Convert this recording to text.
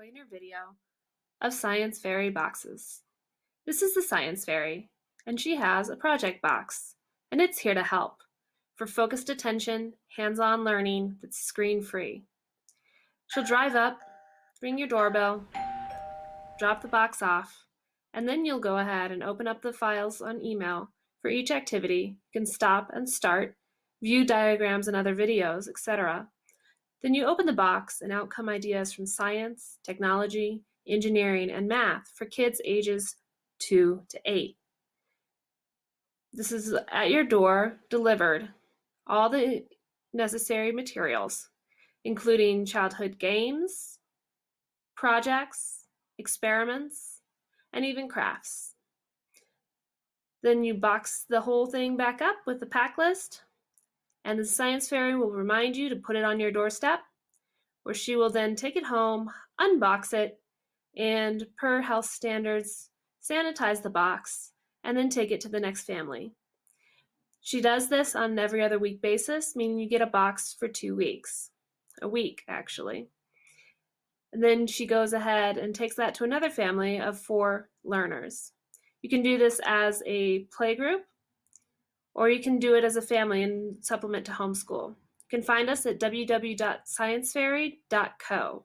explainer video of Science Fairy boxes. This is the Science Fairy, and she has a project box, and it's here to help for focused attention, hands-on learning that's screen-free. She'll drive up, ring your doorbell, drop the box off, and then you'll go ahead and open up the files on email for each activity. You can stop and start, view diagrams and other videos, etc. Then you open the box and out come ideas from science, technology, engineering, and math for kids ages 2 to 8. This is at your door, delivered, all the necessary materials, including childhood games, projects, experiments, and even crafts. Then you box the whole thing back up with the pack list, and the Science Fairy will remind you to put it on your doorstep, where she will then take it home, unbox it, and per health standards, sanitize the box, and then take it to the next family. She does this on an every other week basis, meaning you get a box for 2 weeks. A week, actually. And then she goes ahead and takes that to another family of 4 learners. You can do this as a playgroup, or you can do it as a family and supplement to homeschool. You can find us at www.sciencefairy.co.